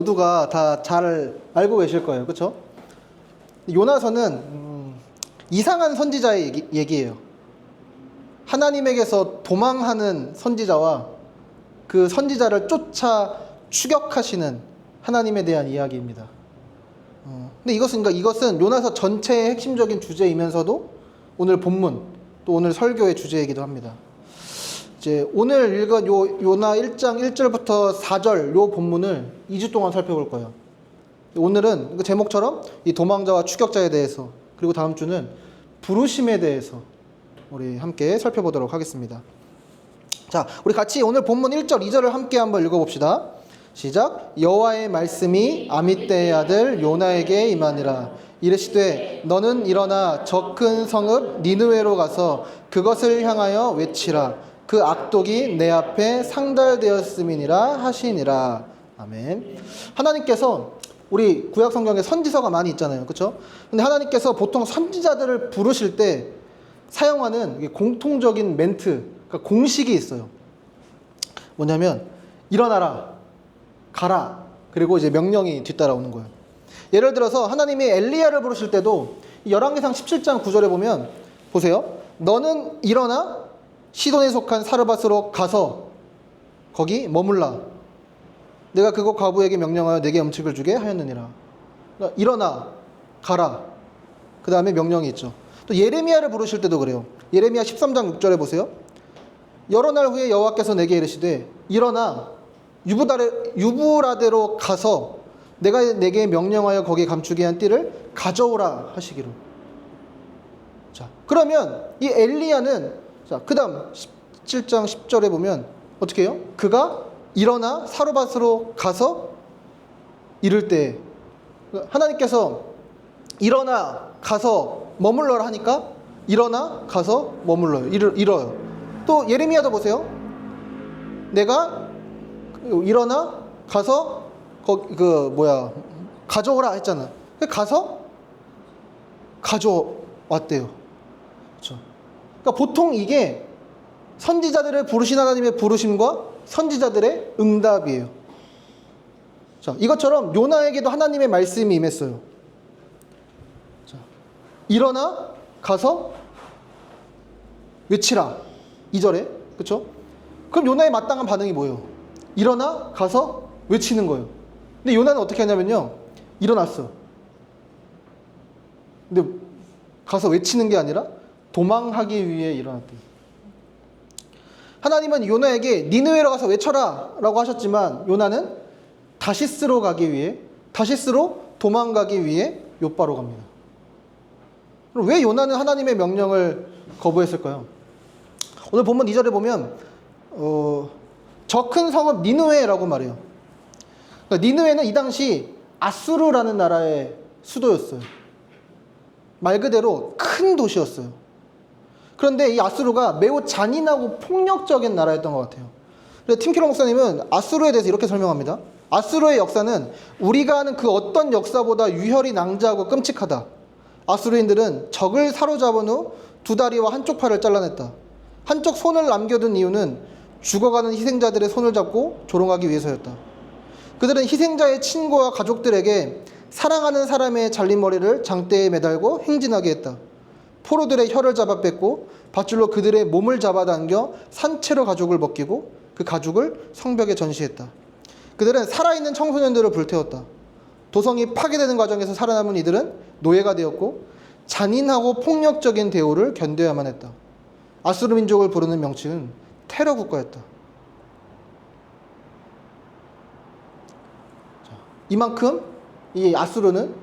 모두가 다 잘 알고 계실 거예요. 그렇죠? 요나서는 이상한 선지자의 얘기예요. 하나님에게서 도망하는 선지자와 그 선지자를 쫓아 추격하시는 하나님에 대한 이야기입니다. 근데 이것은 요나서 전체의 핵심적인 주제이면서도 오늘 본문 또 오늘 설교의 주제이기도 합니다. 이제 오늘 읽은 요나 1장 1절부터 4절 요 본문을 2주 동안 살펴볼 거예요. 오늘은 그 제목처럼 이 도망자와 추격자에 대해서, 그리고 다음 주는 부르심에 대해서 우리 함께 살펴보도록 하겠습니다. 자, 우리 같이 오늘 본문 1절 2절을 함께 한번 읽어봅시다. 시작. 여호와의 말씀이 아미떼의 아들 요나에게 임하니라. 이르시되 너는 일어나 저 큰 성읍 니느웨로 가서 그것을 향하여 외치라. 그 악독이 내 앞에 상달되었음이니라 하시니라. 아멘. 하나님께서 우리 구약 성경에 선지서가 많이 있잖아요. 그렇죠? 근데 하나님께서 보통 선지자들을 부르실 때 사용하는 공통적인 멘트, 그러니까 공식이 있어요. 뭐냐면 일어나라, 가라, 그리고 이제 명령이 뒤따라오는 거예요. 예를 들어서 하나님이 엘리야를 부르실 때도 열왕기상 17장 9절에 보면 보세요. 너는 일어나 시돈에 속한 사르밧으로 가서 거기 머물라. 내가 그곳 과부에게 명령하여 내게 음식을 주게 하였느니라. 그러니까 일어나, 가라. 그 다음에 명령이 있죠. 또 예레미야를 부르실 때도 그래요. 예레미야 13장 6절에 보세요. 여러 날 후에 여호와께서 내게 이르시되 일어나 유브라데로 가서 내가 내게 명령하여 거기 감추게 한 띠를 가져오라 하시기로. 자, 그러면 이 엘리야는, 자, 그 다음 17장 10절에 보면 어떻게 해요? 그가 일어나 사르밧으로 가서 이를 때 하나님께서 일어나 가서 머물러라 하니까 일어나 가서 머물러요. 일어요. 또 예레미야도 보세요. 내가 일어나 가서 가져오라 했잖아. 가서 가져왔대요. 그렇죠? 그러니까 보통 이게 선지자들을 부르신 하나님의 부르심과 선지자들의 응답이에요. 자, 이것처럼 요나에게도 하나님의 말씀이 임했어요. 자, 일어나 가서 외치라. 2절에. 그렇죠? 그럼 요나의 마땅한 반응이 뭐예요? 일어나 가서 외치는 거예요. 근데 요나는 어떻게 하냐면요. 일어났어. 근데 가서 외치는 게 아니라 도망하기 위해 일어났대요. 하나님은 요나에게 니느웨로 가서 외쳐라 라고 하셨지만 요나는 다시스로 가기 위해, 다시스로 도망가기 위해 요바로 갑니다. 그럼 왜 요나는 하나님의 명령을 거부했을까요? 오늘 본문 2절에 보면 저 큰 성읍 니느웨라고 말해요. 그러니까 니느웨는 이 당시 아수르라는 나라의 수도였어요. 말 그대로 큰 도시였어요. 그런데 이 아수르가 매우 잔인하고 폭력적인 나라였던 것 같아요. 그래서 팀키러 목사님은 아수르에 대해서 이렇게 설명합니다. 아수르의 역사는 우리가 아는 그 어떤 역사보다 유혈이 낭자하고 끔찍하다. 아수르인들은 적을 사로잡은 후 두 다리와 한쪽 팔을 잘라냈다. 한쪽 손을 남겨둔 이유는 죽어가는 희생자들의 손을 잡고 조롱하기 위해서였다. 그들은 희생자의 친구와 가족들에게 사랑하는 사람의 잘린 머리를 장대에 매달고 행진하게 했다. 포로들의 혀를 잡아 뺐고 밧줄로 그들의 몸을 잡아당겨 산채로 가죽을 벗기고 그 가죽을 성벽에 전시했다. 그들은 살아있는 청소년들을 불태웠다. 도성이 파괴되는 과정에서 살아남은 이들은 노예가 되었고 잔인하고 폭력적인 대우를 견뎌야만 했다. 아수르 민족을 부르는 명칭은 테러 국가였다. 이만큼 이 아수르는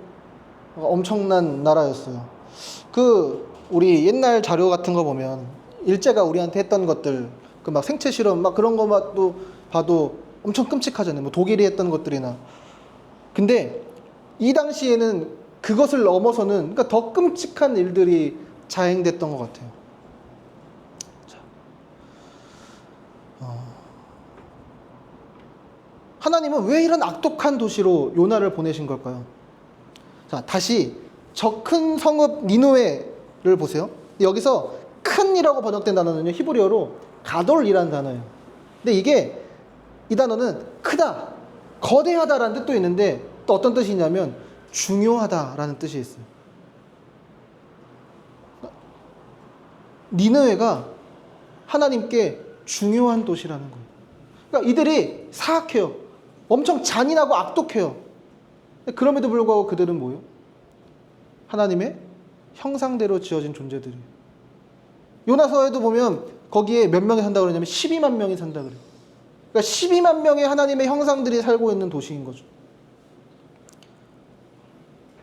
엄청난 나라였어요. 우리 옛날 자료 같은 거 보면 일제가 우리한테 했던 것들, 그 막 생체 실험 막 그런 것도 봐도 엄청 끔찍하잖아요. 뭐 독일이 했던 것들이나. 근데 이 당시에는 그것을 넘어서는, 그러니까 더 끔찍한 일들이 자행됐던 것 같아요. 자, 하나님은 왜 이런 악독한 도시로 요나를 보내신 걸까요? 자, 다시 저 큰 성읍 니느웨를 보세요. 여기서 큰이라고 번역된 단어는요, 히브리어로 가돌이라는 단어예요. 근데 이 단어는 크다, 거대하다라는 뜻도 있는데 또 어떤 뜻이 있냐면 중요하다라는 뜻이 있어요. 니느웨가 하나님께 중요한 도시라는 거예요. 그러니까 이들이 사악해요. 엄청 잔인하고 악독해요. 그럼에도 불구하고 그들은 뭐예요? 하나님의 형상대로 지어진 존재들이에요. 요나서에도 보면 거기에 몇 명이 산다고 그러냐면 12만 명이 산다 그래요. 그러니까 12만 명의 하나님의 형상들이 살고 있는 도시인 거죠.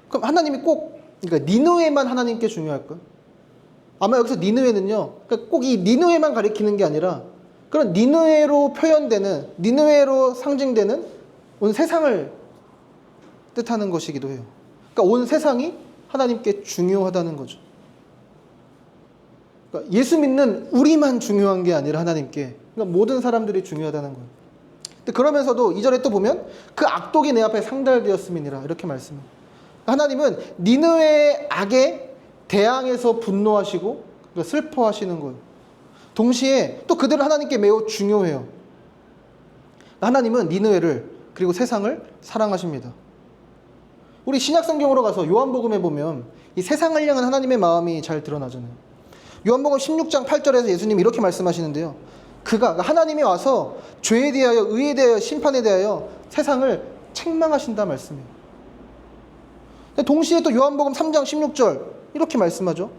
그럼 하나님이 꼭, 그러니까 니느웨만 하나님께 중요할까요? 아마 여기서 니느웨는요, 그러니까 꼭 이 니느웨만 가리키는 게 아니라 그런 니느웨로 표현되는, 니느웨로 상징되는 온 세상을 뜻하는 것이기도 해요. 그러니까 온 세상이 하나님께 중요하다는 거죠. 그러니까 예수 믿는 우리만 중요한 게 아니라 하나님께, 그러니까 모든 사람들이 중요하다는 거예요. 근데 그러면서도 2절에 또 보면 그 악독이 내 앞에 상달되었음이니라 이렇게 말씀해요. 하나님은 니느웨의 악에 대항해서 분노하시고 그러니까 슬퍼하시는 거예요. 동시에 또 그들은 하나님께 매우 중요해요. 하나님은 니느웨를 그리고 세상을 사랑하십니다. 우리 신약성경으로 가서 요한복음에 보면 이 세상을 향한 하나님의 마음이 잘 드러나잖아요. 요한복음 16장 8절에서 예수님이 이렇게 말씀하시는데요. 그가 하나님이 와서 죄에 대하여 의에 대하여 심판에 대하여 세상을 책망하신다 말씀이에요. 동시에 또 요한복음 3장 16절 이렇게 말씀하죠.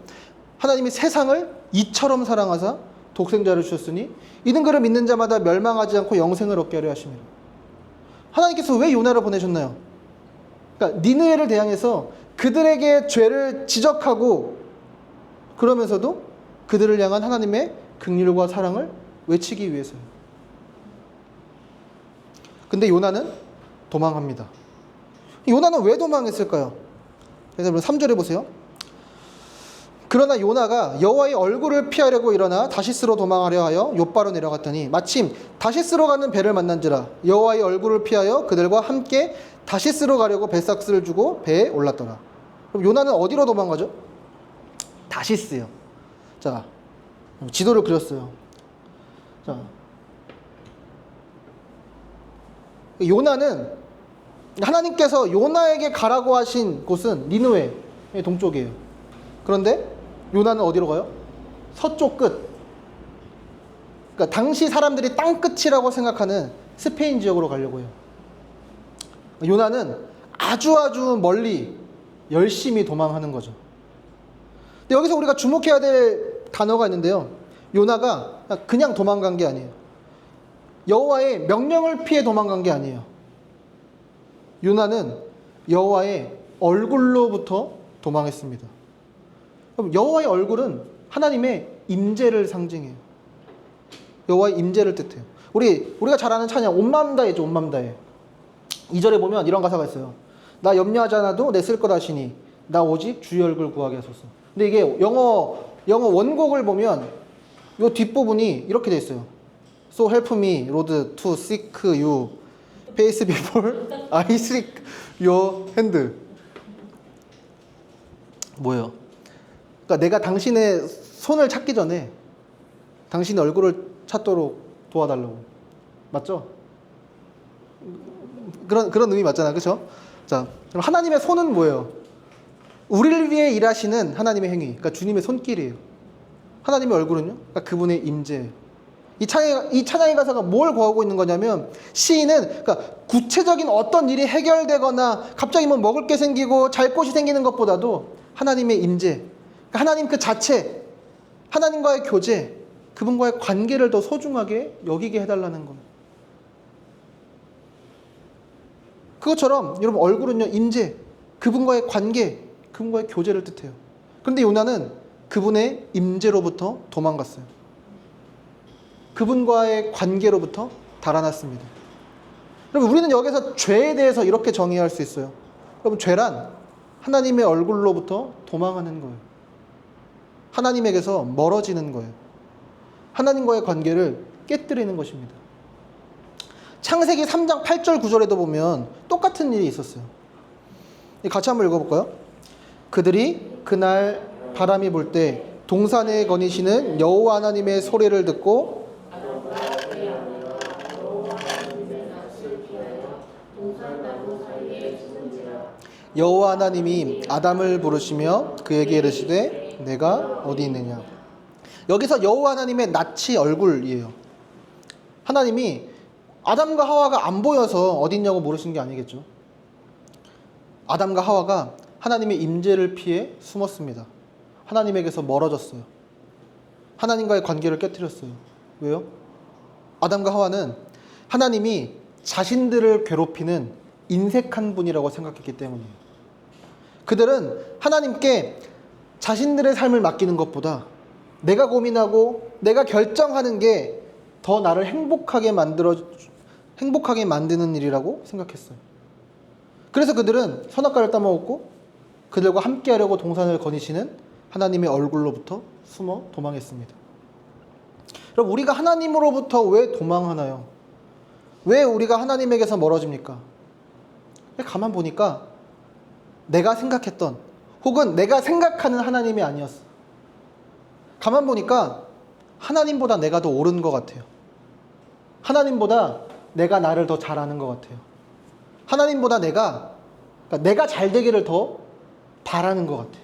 하나님이 세상을 이처럼 사랑하사 독생자를 주셨으니 이는 그를 믿는 자마다 멸망하지 않고 영생을 얻게 하려 하심이라. 하나님께서 왜 요나를 보내셨나요? 그러니까 니느웨를 대항해서 그들에게 죄를 지적하고 그러면서도 그들을 향한 하나님의 긍휼과 사랑을 외치기 위해서요. 근데 요나는 도망합니다. 요나는 왜 도망했을까요? 그래서 3절에 보세요. 그러나 요나가 여호와의 얼굴을 피하려고 일어나 다시스로 도망하려 하여 욥바로 내려갔더니 마침 다시스로 가는 배를 만난지라 여호와의 얼굴을 피하여 그들과 함께 다시스로 가려고 배삭스를 주고 배에 올랐더라. 그럼 요나는 어디로 도망가죠? 다시스요. 자, 지도를 그렸어요. 자, 요나는 하나님께서 요나에게 가라고 하신 곳은 니느웨의 동쪽이에요. 그런데 요나는 어디로 가요? 서쪽 끝. 그러니까 당시 사람들이 땅 끝이라고 생각하는 스페인 지역으로 가려고 해요. 요나는 아주 멀리 열심히 도망하는 거죠. 근데 여기서 우리가 주목해야 될 단어가 있는데요. 요나가 그냥 도망간 게 아니에요. 여호와의 명령을 피해 도망간 게 아니에요. 요나는 여호와의 얼굴로부터 도망했습니다. 그럼 여호와의 얼굴은 하나님의 임재를 상징해요. 여호와의 임재를 뜻해요. 우리가 잘 아는 찬양 온 마음 다해죠. 온 마음 다해. 2절에 보면 이런 가사가 있어요. 나 염려하지 않아도 내 쓸 것 하시니 나 오직 주의 얼굴 구하게 하소서. 근데 이게 영어 원곡을 보면 이 뒷부분이 이렇게 돼 있어요. So help me, Lord, to seek you face before I seek your hand. 뭐예요? 그러니까 내가 당신의 손을 찾기 전에 당신의 얼굴을 찾도록 도와달라고. 맞죠? 그런 의미 맞잖아요. 그렇죠? 자, 그럼 하나님의 손은 뭐예요? 우리를 위해 일하시는 하나님의 행위. 그러니까 주님의 손길이에요. 하나님의 얼굴은요? 그러니까 그분의 임재. 이 찬양의 가사가 뭘 구하고 있는 거냐면 시인은 그러니까 구체적인 어떤 일이 해결되거나 갑자기 뭐 먹을 게 생기고 잘 곳이 생기는 것보다도 하나님의 임재, 그러니까 하나님 그 자체, 하나님과의 교제, 그분과의 관계를 더 소중하게 여기게 해달라는 거예요. 그것처럼 여러분 얼굴은요 임재, 그분과의 관계, 그분과의 교제를 뜻해요. 그런데 요나는 그분의 임재로부터 도망갔어요. 그분과의 관계로부터 달아났습니다. 여러분 우리는 여기서 죄에 대해서 이렇게 정의할 수 있어요. 여러분 죄란 하나님의 얼굴로부터 도망하는 거예요. 하나님에게서 멀어지는 거예요. 하나님과의 관계를 깨뜨리는 것입니다. 창세기 3장 8절 9절에도 보면 똑같은 일이 있었어요. 같이 한번 읽어볼까요? 그들이 그날 바람이 불 때 동산에 거니시는 여호와 하나님의 소리를 듣고 여호와 하나님이 아담을 부르시며 그에게 이르시되 내가 어디 있느냐. 여기서 여호와 하나님의 낯이 얼굴이에요. 하나님이 아담과 하와가 안 보여서 어디 있냐고 물으신 게 아니겠죠. 아담과 하와가 하나님의 임재를 피해 숨었습니다. 하나님에게서 멀어졌어요. 하나님과의 관계를 깨뜨렸어요. 왜요? 아담과 하와는 하나님이 자신들을 괴롭히는 인색한 분이라고 생각했기 때문이에요. 그들은 하나님께 자신들의 삶을 맡기는 것보다 내가 고민하고 내가 결정하는 게 더 나를 행복하게 만드는 일이라고 생각했어요. 그래서 그들은 선악과를 따먹었고 그들과 함께하려고 동산을 거니시는 하나님의 얼굴로부터 숨어 도망했습니다. 그럼 우리가 하나님으로부터 왜 도망하나요? 왜 우리가 하나님에게서 멀어집니까? 가만 보니까 내가 생각했던 혹은 내가 생각하는 하나님이 아니었어. 가만 보니까 하나님보다 내가 더 옳은 것 같아요. 하나님보다 내가 나를 더 잘 아는 것 같아요. 하나님보다 내가 잘 되기를 더 바라는 것 같아요.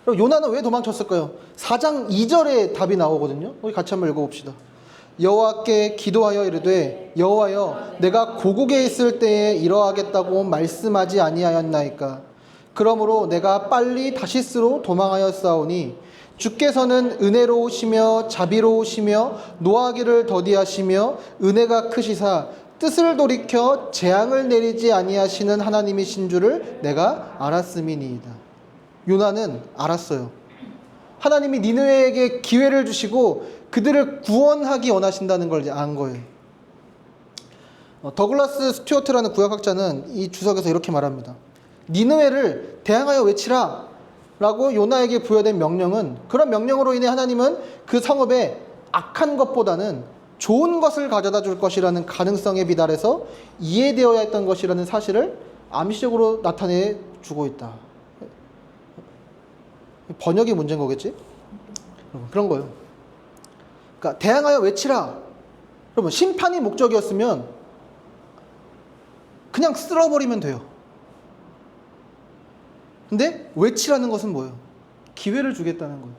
그럼 요나는 왜 도망쳤을까요? 4장 2절에 답이 나오거든요. 우리 같이 한번 읽어봅시다. 여호와께 기도하여 이르되 여호와여 내가 고국에 있을 때에 이러하겠다고 말씀하지 아니하였나이까. 그러므로 내가 빨리 다시스로 도망하였사오니 주께서는 은혜로우시며 자비로우시며 노하기를 더디하시며 은혜가 크시사 뜻을 돌이켜 재앙을 내리지 아니하시는 하나님이신 줄을 내가 알았음이니이다. 요나는 알았어요. 하나님이 니느웨에게 기회를 주시고 그들을 구원하기 원하신다는 걸 안 거예요. 더글라스 스튜어트라는 구약학자는 이 주석에서 이렇게 말합니다. 니느웨를 대항하여 외치라 라고 요나에게 부여된 명령은, 그런 명령으로 인해 하나님은 그 성읍에 악한 것보다는 좋은 것을 가져다 줄 것이라는 가능성에 비달해서 이해되어야 했던 것이라는 사실을 암시적으로 나타내 주고 있다. 번역이 문제인 거겠지? 그런 거예요. 그러니까 대항하여 외치라. 여러분, 심판이 목적이었으면 그냥 쓸어버리면 돼요. 근데 외치라는 것은 뭐예요? 기회를 주겠다는 거예요.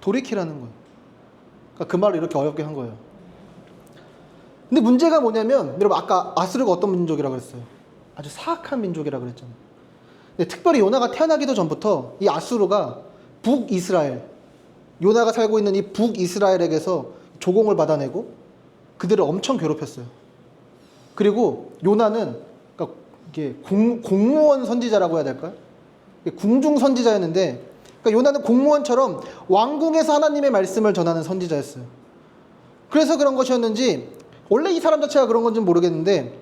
돌이키라는 거예요. 그러니까 그 말을 이렇게 어렵게 한 거예요. 근데 문제가 뭐냐면, 여러분 아까 아수르가 어떤 민족이라고 그랬어요? 아주 사악한 민족이라고 그랬잖아요. 근데 특별히 요나가 태어나기도 전부터 이 아수르가 북이스라엘, 요나가 살고 있는 이 북이스라엘에게서 조공을 받아내고 그들을 엄청 괴롭혔어요. 그리고 요나는 그러니까 이게 공무원 선지자라고 해야 될까요? 궁중 선지자였는데, 그러니까 요나는 공무원처럼 왕궁에서 하나님의 말씀을 전하는 선지자였어요. 그래서 그런 것이었는지, 원래 이 사람 자체가 그런 건지는 모르겠는데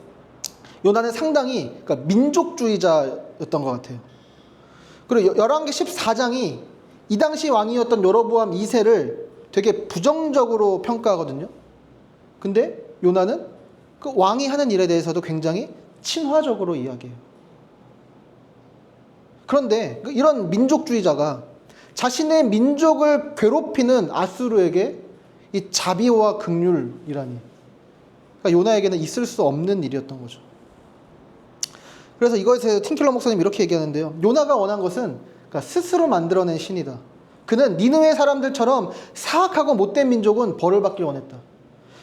요나는 상당히 그러니까 민족주의자였던 것 같아요. 그리고 열왕기 14장이 이 당시 왕이었던 여로보암 2세를 되게 부정적으로 평가하거든요. 근데 요나는 그 왕이 하는 일에 대해서도 굉장히 친화적으로 이야기해요. 그런데 이런 민족주의자가 자신의 민족을 괴롭히는 아수르에게 이 자비와 긍휼이라니, 그러니까 요나에게는 있을 수 없는 일이었던 거죠. 그래서 이거에 대해서 팀켈러 목사님 이렇게 얘기하는데요. 요나가 원한 것은 그러니까 스스로 만들어낸 신이다. 그는 니느웨 사람들처럼 사악하고 못된 민족은 벌을 받길 원했다.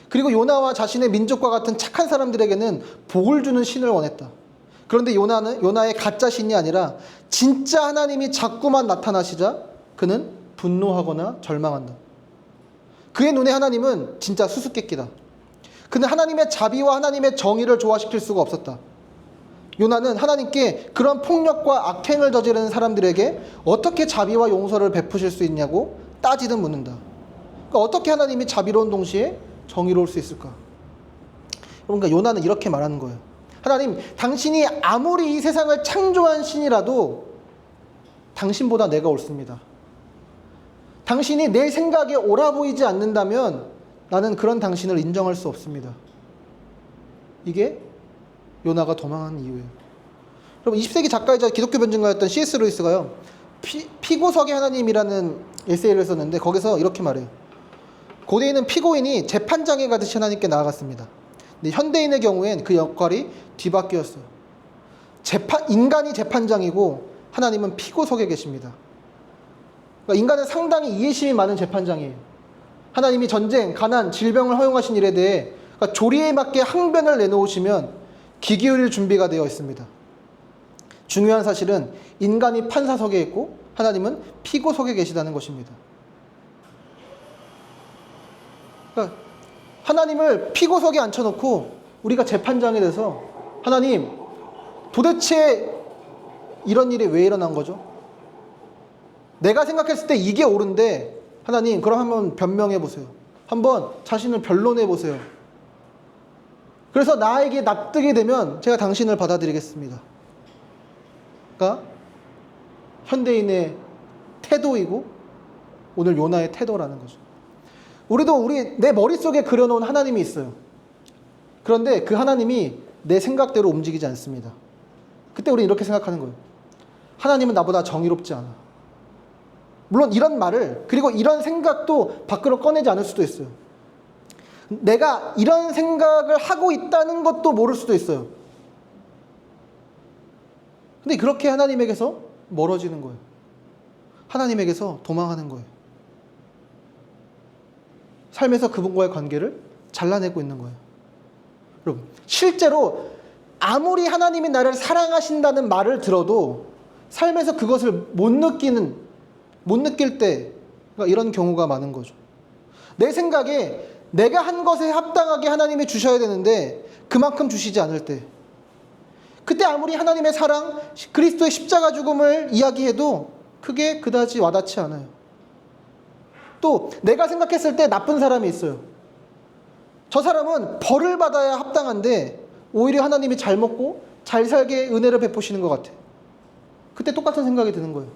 그리고 요나와 자신의 민족과 같은 착한 사람들에게는 복을 주는 신을 원했다. 그런데 요나의 가짜 신이 아니라 진짜 하나님이 자꾸만 나타나시자 그는 분노하거나 절망한다. 그의 눈에 하나님은 진짜 수수께끼다. 그는 하나님의 자비와 하나님의 정의를 조화시킬 수가 없었다. 요나는 하나님께 그런 폭력과 악행을 저지르는 사람들에게 어떻게 자비와 용서를 베푸실 수 있냐고 따지듯 묻는다. 그러니까 어떻게 하나님이 자비로운 동시에 정의로울 수 있을까? 그러니까 요나는 이렇게 말하는 거예요. 하나님, 당신이 아무리 이 세상을 창조한 신이라도 당신보다 내가 옳습니다. 당신이 내 생각에 옳아 보이지 않는다면 나는 그런 당신을 인정할 수 없습니다. 이게 요나가 도망한 이유예요. 여러분, 20세기 작가이자 기독교 변증가였던 C.S. 루이스가요, 피고석의 하나님이라는 에세이를 썼는데 거기서 이렇게 말해요. 고대인은 피고인이 재판장에 가듯이 하나님께 나아갔습니다. 근데 현대인의 경우엔 그 역할이 뒤바뀌었어요. 인간이 재판장이고 하나님은 피고석에 계십니다. 그러니까 인간은 상당히 이해심이 많은 재판장이에요. 하나님이 전쟁, 가난, 질병을 허용하신 일에 대해 그러니까 조리에 맞게 항변을 내놓으시면 귀 기울일 준비가 되어 있습니다. 중요한 사실은 인간이 판사석에 있고 하나님은 피고석에 계시다는 것입니다. 그러니까 하나님을 피고석에 앉혀놓고 우리가 재판장이 돼서 하나님 도대체 이런 일이 왜 일어난 거죠? 내가 생각했을 때 이게 옳은데 하나님 그럼 한번 변명해 보세요. 한번 자신을 변론해 보세요. 그래서 나에게 납득이 되면 제가 당신을 받아들이겠습니다. 그러니까 현대인의 태도이고 오늘 요나의 태도라는 거죠. 우리도 내 머릿속에 그려놓은 하나님이 있어요. 그런데 그 하나님이 내 생각대로 움직이지 않습니다. 그때 우리는 이렇게 생각하는 거예요. 하나님은 나보다 정의롭지 않아. 물론 이런 말을 그리고 이런 생각도 밖으로 꺼내지 않을 수도 있어요. 내가 이런 생각을 하고 있다는 것도 모를 수도 있어요. 근데 그렇게 하나님에게서 멀어지는 거예요. 하나님에게서 도망하는 거예요. 삶에서 그분과의 관계를 잘라내고 있는 거예요. 여러분, 실제로 아무리 하나님이 나를 사랑하신다는 말을 들어도 삶에서 그것을 못 느낄 때 이런 경우가 많은 거죠. 내 생각에 내가 한 것에 합당하게 하나님이 주셔야 되는데 그만큼 주시지 않을 때, 그때 아무리 하나님의 사랑, 그리스도의 십자가 죽음을 이야기해도 그게 그다지 와닿지 않아요. 또 내가 생각했을 때 나쁜 사람이 있어요. 저 사람은 벌을 받아야 합당한데 오히려 하나님이 잘 먹고 잘 살게 은혜를 베푸시는 것 같아. 그때 똑같은 생각이 드는 거예요.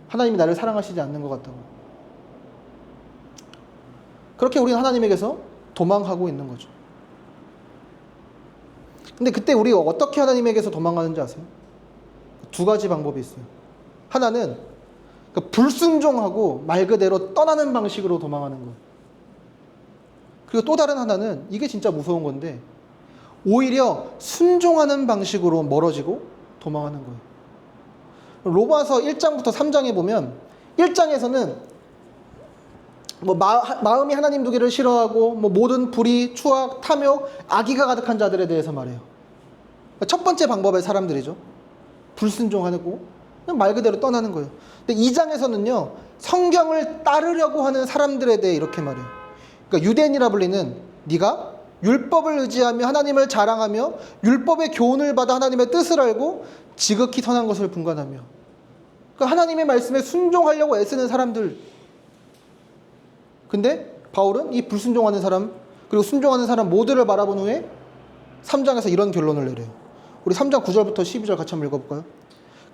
하나님이 나를 사랑하시지 않는 것 같다고. 그렇게 우리는 하나님에게서 도망하고 있는 거죠. 근데 그때 우리가 어떻게 하나님에게서 도망가는지 아세요? 두 가지 방법이 있어요. 하나는 불순종하고 말 그대로 떠나는 방식으로 도망하는 거예요. 그리고 또 다른 하나는, 이게 진짜 무서운 건데, 오히려 순종하는 방식으로 멀어지고 도망하는 거예요. 로마서 1장부터 3장에 보면 1장에서는 마음이 하나님 두기를 싫어하고 모든 불의, 추악, 탐욕, 악의가 가득한 자들에 대해서 말해요. 첫 번째 방법의 사람들이죠. 불순종하고 그냥 말 그대로 떠나는 거예요. 근데 2장에서는요, 성경을 따르려고 하는 사람들에 대해 이렇게 말해요. 그러니까 유대인이라 불리는 네가 율법을 의지하며 하나님을 자랑하며 율법의 교훈을 받아 하나님의 뜻을 알고 지극히 선한 것을 분간하며, 그러니까 하나님의 말씀에 순종하려고 애쓰는 사람들. 근데 바울은 이 불순종하는 사람 그리고 순종하는 사람 모두를 바라본 후에 3장에서 이런 결론을 내려요. 우리 3장 9절부터 12절 같이 한번 읽어볼까요?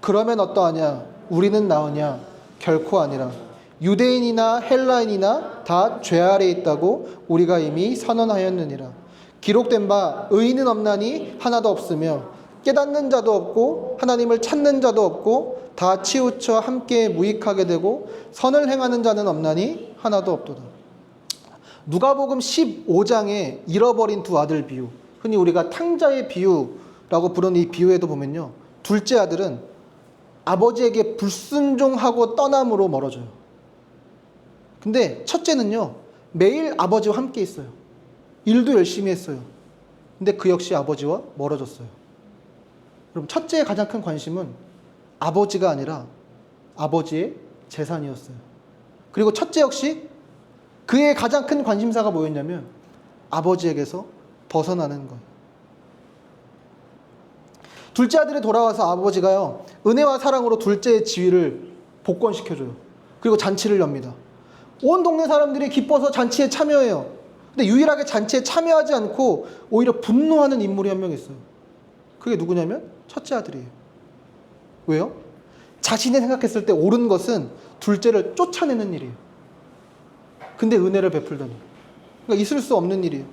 그러면 어떠하냐? 우리는 나으냐? 결코 아니라. 유대인이나 헬라인이나 다 죄 아래 있다고 우리가 이미 선언하였느니라. 기록된 바 의인은 없나니 하나도 없으며 깨닫는 자도 없고 하나님을 찾는 자도 없고 다 치우쳐 함께 무익하게 되고 선을 행하는 자는 없나니 하나도 없도다. 누가복음 15장에 잃어버린 두 아들 비유, 흔히 우리가 탕자의 비유라고 부르는 이 비유에도 보면요, 둘째 아들은 아버지에게 불순종하고 떠남으로 멀어져요. 근데 첫째는요, 매일 아버지와 함께 있어요. 일도 열심히 했어요. 근데 그 역시 아버지와 멀어졌어요. 그럼 첫째의 가장 큰 관심은 아버지가 아니라 아버지의 재산이었어요. 그리고 첫째 역시 그의 가장 큰 관심사가 뭐였냐면 아버지에게서 벗어나는 거예요. 둘째 아들이 돌아와서 아버지가요, 은혜와 사랑으로 둘째의 지위를 복권시켜줘요. 그리고 잔치를 엽니다. 온 동네 사람들이 기뻐서 잔치에 참여해요. 근데 유일하게 잔치에 참여하지 않고 오히려 분노하는 인물이 한 명 있어요. 그게 누구냐면 첫째 아들이에요. 왜요? 자신이 생각했을 때 옳은 것은 둘째를 쫓아내는 일이에요. 근데 은혜를 베풀다니. 그러니까 있을 수 없는 일이에요.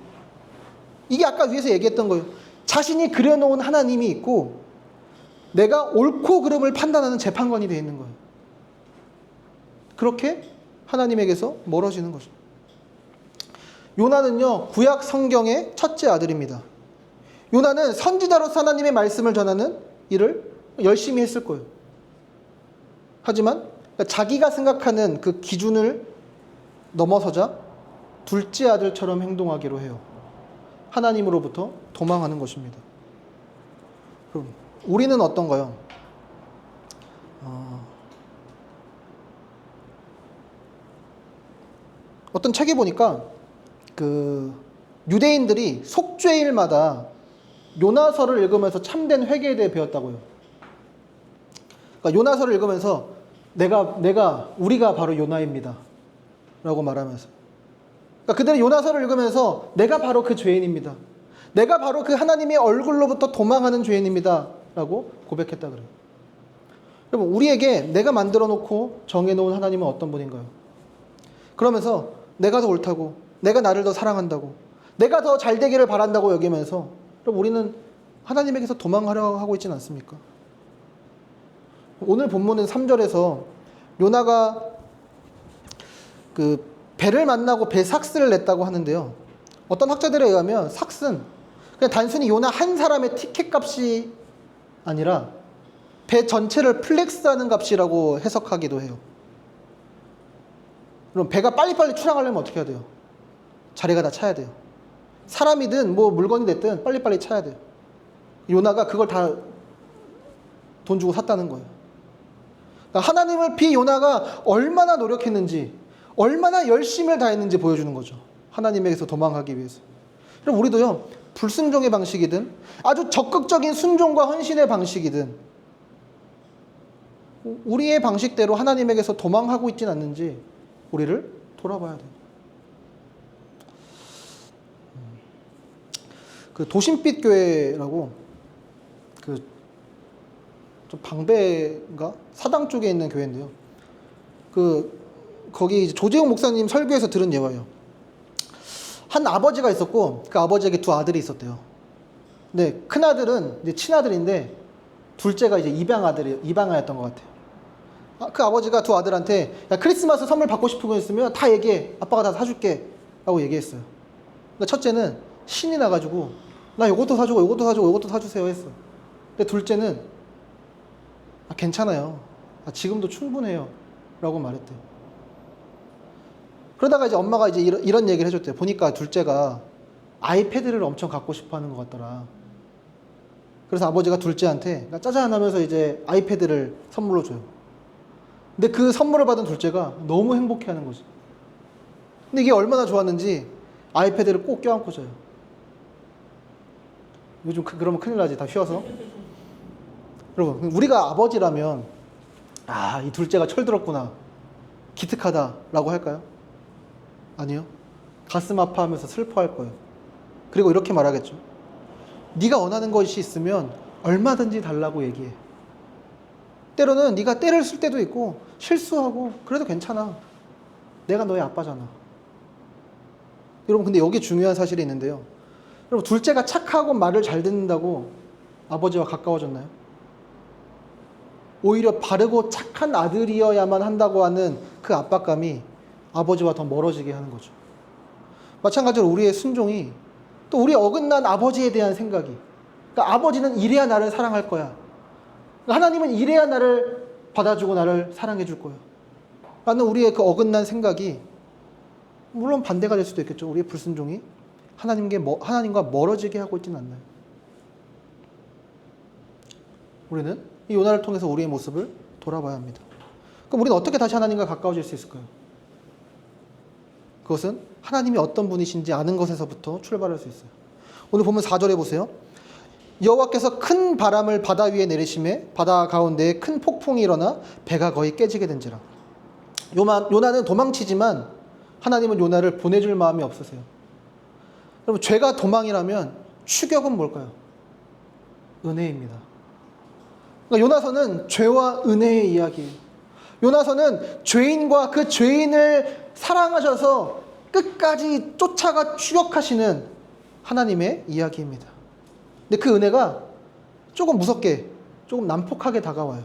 이게 아까 위에서 얘기했던 거예요. 자신이 그려놓은 하나님이 있고 내가 옳고 그름을 판단하는 재판관이 되어 있는 거예요. 그렇게 하나님에게서 멀어지는 거죠. 요나는요, 구약 성경의 첫째 아들입니다. 요나는 선지자로서 하나님의 말씀을 전하는 일을 열심히 했을 거예요. 하지만 자기가 생각하는 그 기준을 넘어서자 둘째 아들처럼 행동하기로 해요. 하나님으로부터 도망하는 것입니다. 그럼 우리는 어떤가요? 어떤 책에 보니까 그 유대인들이 속죄일마다 요나서를 읽으면서 참된 회개에 대해 배웠다고요. 그러니까 요나서를 읽으면서 우리가 바로 요나입니다 라고 말하면서, 그러니까 그들은 요나서를 읽으면서 내가 바로 그 죄인입니다, 내가 바로 그 하나님의 얼굴로부터 도망하는 죄인입니다 라고 고백했다 그래요. 여러분, 우리에게 내가 만들어 놓고 정해놓은 하나님은 어떤 분인가요? 그러면서 내가 더 옳다고, 내가 나를 더 사랑한다고, 내가 더 잘 되기를 바란다고 여기면서, 그럼 우리는 하나님에게서 도망하려고 하고 있지는 않습니까? 오늘 본문은 3절에서 요나가 그 배를 만나고 배 삭스를 냈다고 하는데요, 어떤 학자들에 의하면 삭스는 그냥 단순히 요나 한 사람의 티켓 값이 아니라 배 전체를 플렉스하는 값이라고 해석하기도 해요. 그럼 배가 빨리빨리 출항하려면 어떻게 해야 돼요? 자리가 다 차야 돼요. 사람이든 뭐 물건이 됐든 빨리빨리 차야 돼요. 요나가 그걸 다 돈 주고 샀다는 거예요. 그러니까 하나님을 비 요나가 얼마나 노력했는지, 얼마나 열심을 다했는지 보여주는 거죠. 하나님에게서 도망가기 위해서. 그럼 우리도요, 불순종의 방식이든 아주 적극적인 순종과 헌신의 방식이든 우리의 방식대로 하나님에게서 도망하고 있지는 않는지 우리를 돌아봐야 돼요. 그 도심빛 교회라고 그 좀 방배인가 사당 쪽에 있는 교회인데요. 거기 이제 조재용 목사님 설교에서 들은 예화예요. 한 아버지가 있었고 그 아버지에게 두 아들이 있었대요. 근데 큰 아들은 이제 친아들인데 둘째가 이제 입양아였던 것 같아요. 그 아버지가 두 아들한테 야, 크리스마스 선물 받고 싶은 거 있으면 다 얘기해, 아빠가 다 사줄게 라고 얘기했어요. 그러니까 첫째는 신이 나가지고 나 이것도 사주고 이것도 사주고 이것도 사주세요 했어. 근데 둘째는 괜찮아요, 지금도 충분해요 라고 말했대요. 그러다가 이제 엄마가 이제 이런 얘기를 해줬대요. 보니까 둘째가 아이패드를 엄청 갖고 싶어 하는 것 같더라. 그래서 아버지가 둘째한테 짜잔 하면서 이제 아이패드를 선물로 줘요. 근데 그 선물을 받은 둘째가 너무 행복해 하는 거지. 근데 이게 얼마나 좋았는지 아이패드를 꼭 껴안고 자요. 요즘 그러면 큰일 나지, 다 휘어서. 여러분, 우리가 아버지라면 이 둘째가 철들었구나, 기특하다 라고 할까요? 아니요. 가슴 아파하면서 슬퍼할 거예요. 그리고 이렇게 말하겠죠. 네가 원하는 것이 있으면 얼마든지 달라고 얘기해. 때로는 네가 때를 쓸 때도 있고 실수하고 그래도 괜찮아, 내가 너의 아빠잖아. 여러분, 근데 여기 중요한 사실이 있는데요. 여러분, 둘째가 착하고 말을 잘 듣는다고 아버지와 가까워졌나요? 오히려 바르고 착한 아들이어야만 한다고 하는 그 압박감이 아버지와 더 멀어지게 하는 거죠. 마찬가지로 우리의 순종이 또 우리 어긋난 아버지에 대한 생각이, 그러니까 아버지는 이래야 나를 사랑할 거야, 하나님은 이래야 나를 받아주고 나를 사랑해 줄 거야 라는 우리의 그 어긋난 생각이, 물론 반대가 될 수도 있겠죠. 우리의 불순종이 하나님과 멀어지게 하고 있지는 않나요? 우리는 이 요나를 통해서 우리의 모습을 돌아봐야 합니다. 그럼 우리는 어떻게 다시 하나님과 가까워질 수 있을까요? 그것은 하나님이 어떤 분이신지 아는 것에서부터 출발할 수 있어요. 오늘 보면 4절에 보세요. 여호와께서 큰 바람을 바다 위에 내리심에 바다 가운데에 큰 폭풍이 일어나 배가 거의 깨지게 된지라. 요나는 도망치지만 하나님은 요나를 보내줄 마음이 없으세요. 여러분, 죄가 도망이라면 추격은 뭘까요? 은혜입니다. 그러니까 요나서는 죄와 은혜의 이야기예요. 요나서는 죄인과 그 죄인을 사랑하셔서 끝까지 쫓아가 추격하시는 하나님의 이야기입니다. 근데 그 은혜가 조금 무섭게, 조금 난폭하게 다가와요.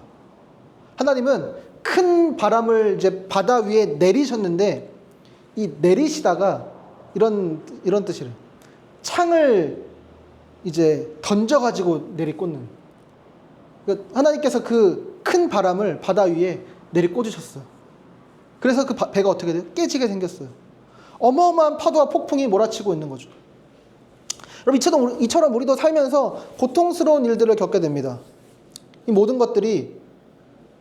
하나님은 큰 바람을 이제 바다 위에 내리셨는데, 이 내리시다가 이런 뜻이래요. 창을 이제 던져가지고 내리꽂는. 그러니까 하나님께서 그 큰 바람을 바다 위에 내리꽂으셨어요. 그래서 그 배가 어떻게 돼요? 깨지게 생겼어요. 어마어마한 파도와 폭풍이 몰아치고 있는 거죠. 여러분, 이처럼 우리도 살면서 고통스러운 일들을 겪게 됩니다. 이 모든 것들이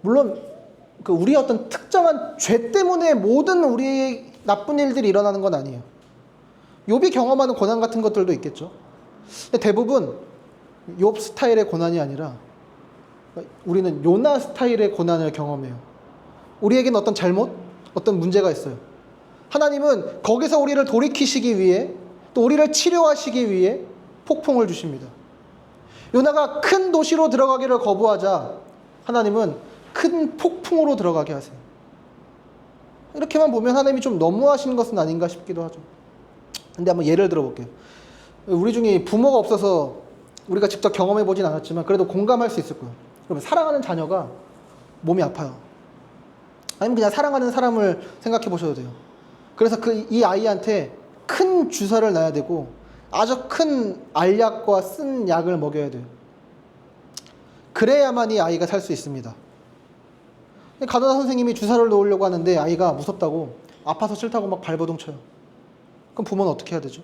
물론 그 우리의 어떤 특정한 죄 때문에 모든 우리의 나쁜 일들이 일어나는 건 아니에요. 욥이 경험하는 고난 같은 것들도 있겠죠. 근데 대부분 욥 스타일의 고난이 아니라 우리는 요나 스타일의 고난을 경험해요. 우리에게는 어떤 잘못, 어떤 문제가 있어요. 하나님은 거기서 우리를 돌이키시기 위해, 또 우리를 치료하시기 위해 폭풍을 주십니다. 요나가 큰 도시로 들어가기를 거부하자 하나님은 큰 폭풍으로 들어가게 하세요. 이렇게만 보면 하나님이 좀 너무하신 것은 아닌가 싶기도 하죠. 근데 한번 예를 들어볼게요. 우리 중에 부모가 없어서 우리가 직접 경험해 보진 않았지만 그래도 공감할 수 있을 거예요. 여러분, 사랑하는 자녀가 몸이 아파요. 아니면 그냥 사랑하는 사람을 생각해 보셔도 돼요. 그래서 이 아이한테 큰 주사를 놔야 되고 아주 큰 알약과 쓴 약을 먹여야 돼요. 그래야만 이 아이가 살 수 있습니다. 간호사 선생님이 주사를 놓으려고 하는데 아이가 무섭다고 아파서 싫다고 막 발버둥 쳐요. 그럼 부모는 어떻게 해야 되죠?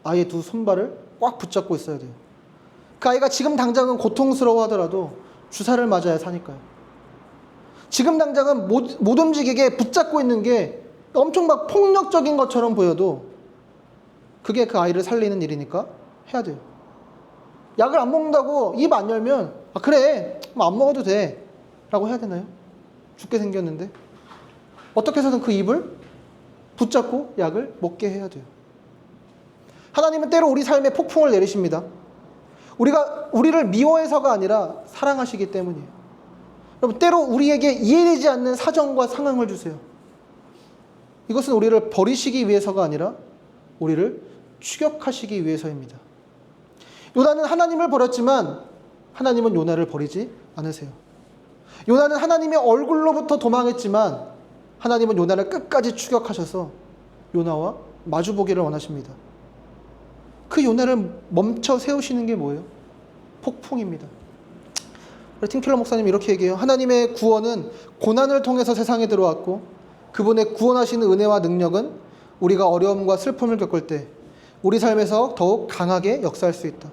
아이의 두 손발을 꽉 붙잡고 있어야 돼요. 그 아이가 지금 당장은 고통스러워 하더라도 주사를 맞아야 사니까요. 지금 당장은 못 움직이게 붙잡고 있는 게 엄청 막 폭력적인 것처럼 보여도 그게 그 아이를 살리는 일이니까 해야 돼요. 약을 안 먹는다고 입 안 열면 아 그래 안 먹어도 돼 라고 해야 되나요? 죽게 생겼는데 어떻게 해서든 그 입을 붙잡고 약을 먹게 해야 돼요. 하나님은 때로 우리 삶에 폭풍을 내리십니다. 우리를 미워해서가 아니라 사랑하시기 때문이에요. 여러분, 때로 우리에게 이해되지 않는 사정과 상황을 주세요. 이것은 우리를 버리시기 위해서가 아니라 우리를 추격하시기 위해서입니다. 요나는 하나님을 버렸지만 하나님은 요나를 버리지 않으세요. 요나는 하나님의 얼굴로부터 도망했지만 하나님은 요나를 끝까지 추격하셔서 요나와 마주보기를 원하십니다. 그 요나를 멈춰 세우시는 게 뭐예요? 폭풍입니다. 팀켈러 목사님 이렇게 얘기해요. 하나님의 구원은 고난을 통해서 세상에 들어왔고 그분의 구원하시는 은혜와 능력은 우리가 어려움과 슬픔을 겪을 때 우리 삶에서 더욱 강하게 역사할 수 있다.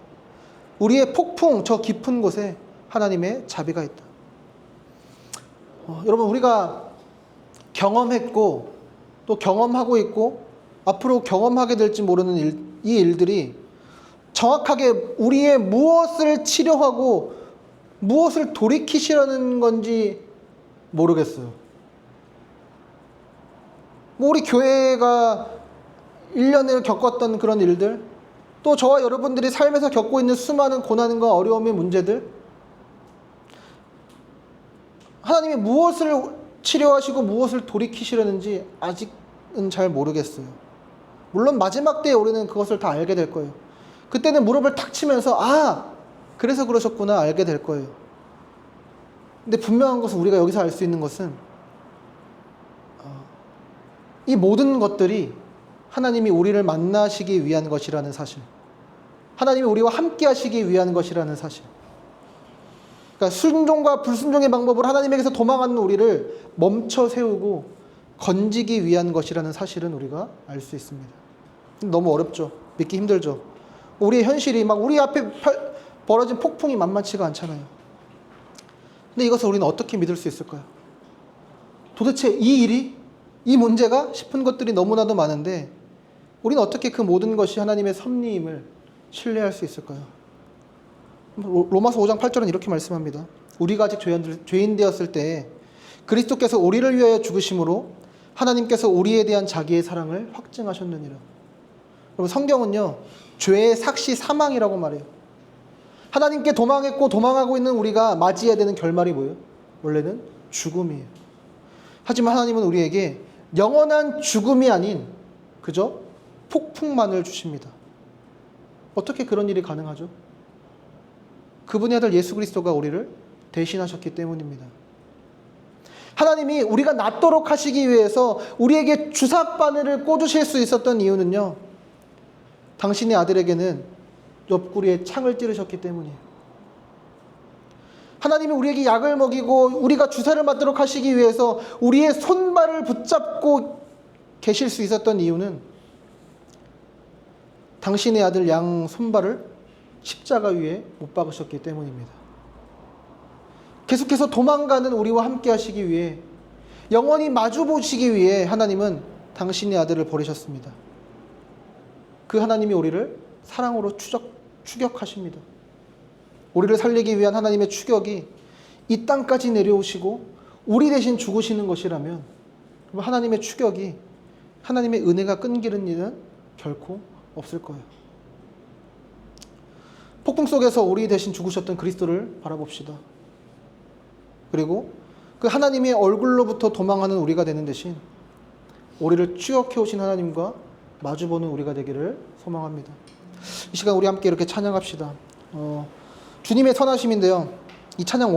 우리의 폭풍, 저 깊은 곳에 하나님의 자비가 있다. 여러분, 우리가 경험했고 또 경험하고 있고 앞으로 경험하게 될지 모르는 이 일들이 정확하게 우리의 무엇을 치료하고 무엇을 돌이키시려는 건지 모르겠어요. 우리 교회가 1년을 겪었던 그런 일들, 또 저와 여러분들이 삶에서 겪고 있는 수많은 고난과 어려움의 문제들, 하나님이 무엇을 치료하시고 무엇을 돌이키시려는지 아직은 잘 모르겠어요. 물론 마지막 때에 우리는 그것을 다 알게 될 거예요. 그때는 무릎을 탁 치면서 그래서 그러셨구나 알게 될 거예요. 근데 분명한 것은 우리가 여기서 알 수 있는 것은 이 모든 것들이 하나님이 우리를 만나시기 위한 것이라는 사실, 하나님이 우리와 함께 하시기 위한 것이라는 사실. 그러니까 순종과 불순종의 방법으로 하나님에게서 도망하는 우리를 멈춰 세우고 건지기 위한 것이라는 사실은 우리가 알 수 있습니다. 너무 어렵죠. 믿기 힘들죠. 우리의 현실이 막 우리 앞에 벌어진 폭풍이 만만치가 않잖아요. 근데 이것을 우리는 어떻게 믿을 수 있을까요? 도대체 이 문제가 싶은 것들이 너무나도 많은데 우리는 어떻게 그 모든 것이 하나님의 섭리임을 신뢰할 수 있을까요? 로마서 5장 8절은 이렇게 말씀합니다. 우리가 아직 죄인 되었을 때 그리스도께서 우리를 위하여 죽으심으로 하나님께서 우리에 대한 자기의 사랑을 확증하셨느니라. 여러분, 성경은요 죄의 삭시 사망이라고 말해요. 하나님께 도망했고 도망하고 있는 우리가 맞이해야 되는 결말이 뭐예요? 원래는 죽음이에요. 하지만 하나님은 우리에게 영원한 죽음이 아닌 그저 폭풍만을 주십니다. 어떻게 그런 일이 가능하죠? 그분의 아들 예수 그리스도가 우리를 대신하셨기 때문입니다. 하나님이 우리가 낫도록 하시기 위해서 우리에게 주사바늘을 꽂으실 수 있었던 이유는요, 당신의 아들에게는 옆구리에 창을 찌르셨기 때문이에요. 하나님이 우리에게 약을 먹이고 우리가 주사를 맞도록 하시기 위해서 우리의 손발을 붙잡고 계실 수 있었던 이유는 당신의 아들 양 손발을 십자가 위에 못 박으셨기 때문입니다. 계속해서 도망가는 우리와 함께 하시기 위해, 영원히 마주 보시기 위해 하나님은 당신의 아들을 버리셨습니다. 그 하나님이 우리를 사랑으로 추격하십니다. 우리를 살리기 위한 하나님의 추격이 이 땅까지 내려오시고 우리 대신 죽으시는 것이라면 하나님의 추격이, 하나님의 은혜가 끊기는 일은 결코 없을 거예요. 폭풍 속에서 우리 대신 죽으셨던 그리스도를 바라봅시다. 그리고 그 하나님의 얼굴로부터 도망하는 우리가 되는 대신 우리를 추격해 오신 하나님과 마주보는 우리가 되기를 소망합니다. 이 시간 우리 함께 이렇게 찬양합시다. 주님의 선하심인데요. 이 찬양